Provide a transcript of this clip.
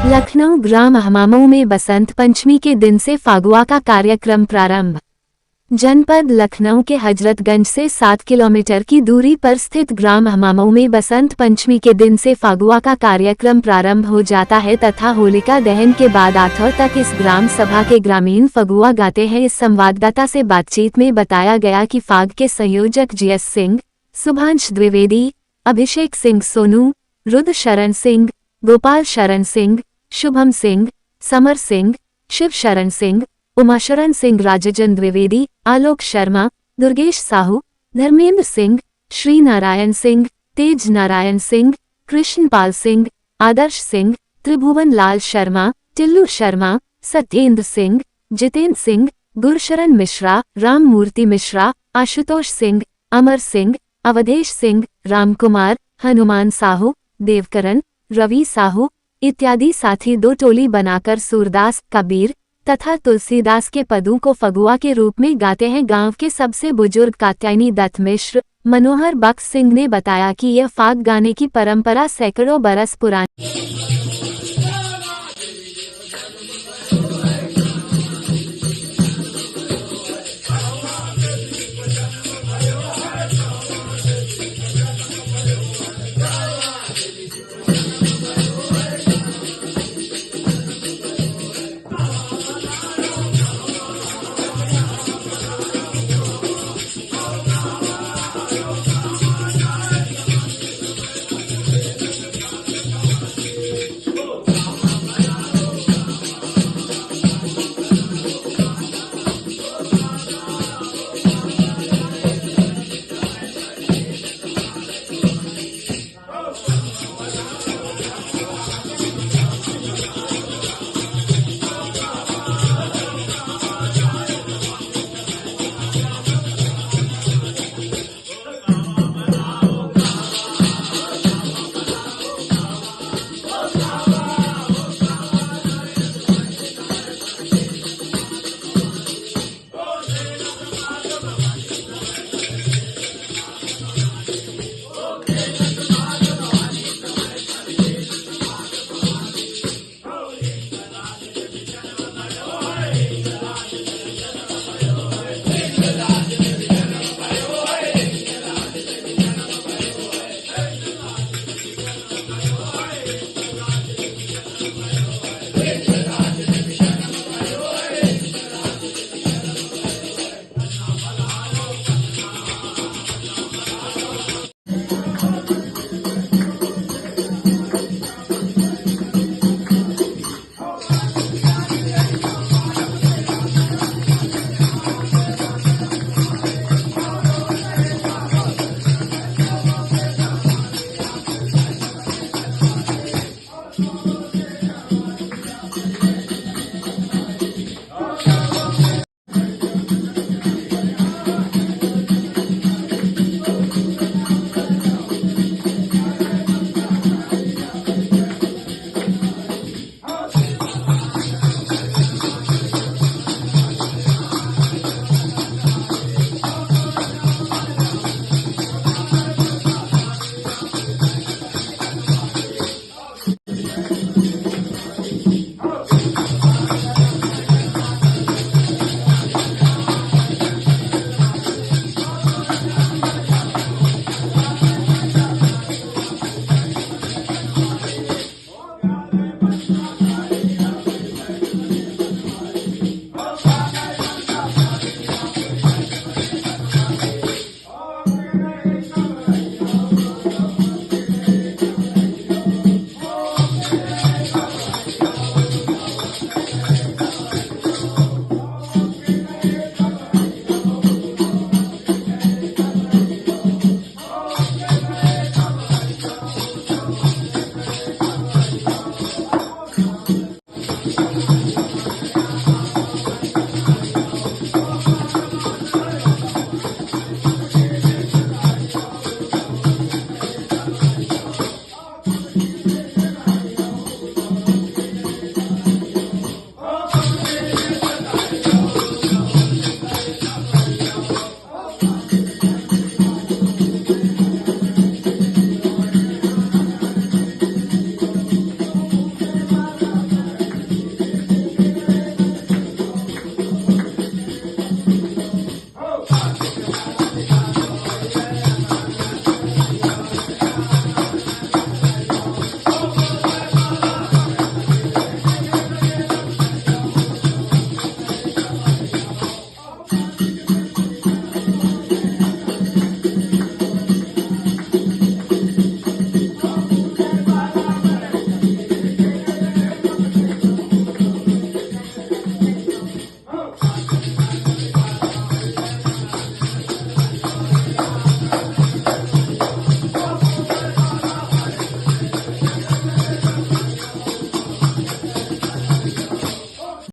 लखनऊ ग्राम हमामों में बसंत पंचमी के दिन से फागुआ का कार्यक्रम प्रारंभ। जनपद लखनऊ के हजरतगंज से 7 किलोमीटर की दूरी पर स्थित ग्राम हमामों में बसंत पंचमी के दिन से फागुआ का कार्यक्रम प्रारंभ हो जाता है तथा होलिका दहन के बाद आठौर तक इस ग्राम सभा के ग्रामीण फगुआ गाते हैं। इस संवाददाता से बातचीत में बताया गया कि फाग के संयोजक जीएस सिंह, सुभांश द्विवेदी, अभिषेक सिंह सोनू, रुद्र शरण सिंह, गोपाल शरण सिंह, शुभम सिंह, समर सिंह, शिव शरण सिंह, उमाशरण सिंह, राजजन द्विवेदी, आलोक शर्मा, दुर्गेश साहू, धर्मेंद्र सिंह, श्री नारायण सिंह, तेज नारायण सिंह, कृष्णपाल सिंह, आदर्श सिंह, त्रिभुवन लाल शर्मा, टिल्लू शर्मा, सत्येंद्र सिंह, जितेंद्र सिंह, गुरशरण मिश्रा, राम मूर्ति मिश्रा, आशुतोष सिंह, अमर सिंह, अवधेश सिंह, रामकुमार, हनुमान साहू, देवकरण, रवि साहू इत्यादि साथी दो टोली बनाकर सूरदास, कबीर तथा तुलसीदास के पदों को फगुआ के रूप में गाते हैं। गांव के सबसे बुजुर्ग कात्यायनी दत्त मिश्र, मनोहर बख्श सिंह ने बताया कि यह फाग गाने की परंपरा सैकड़ों बरस पुरानी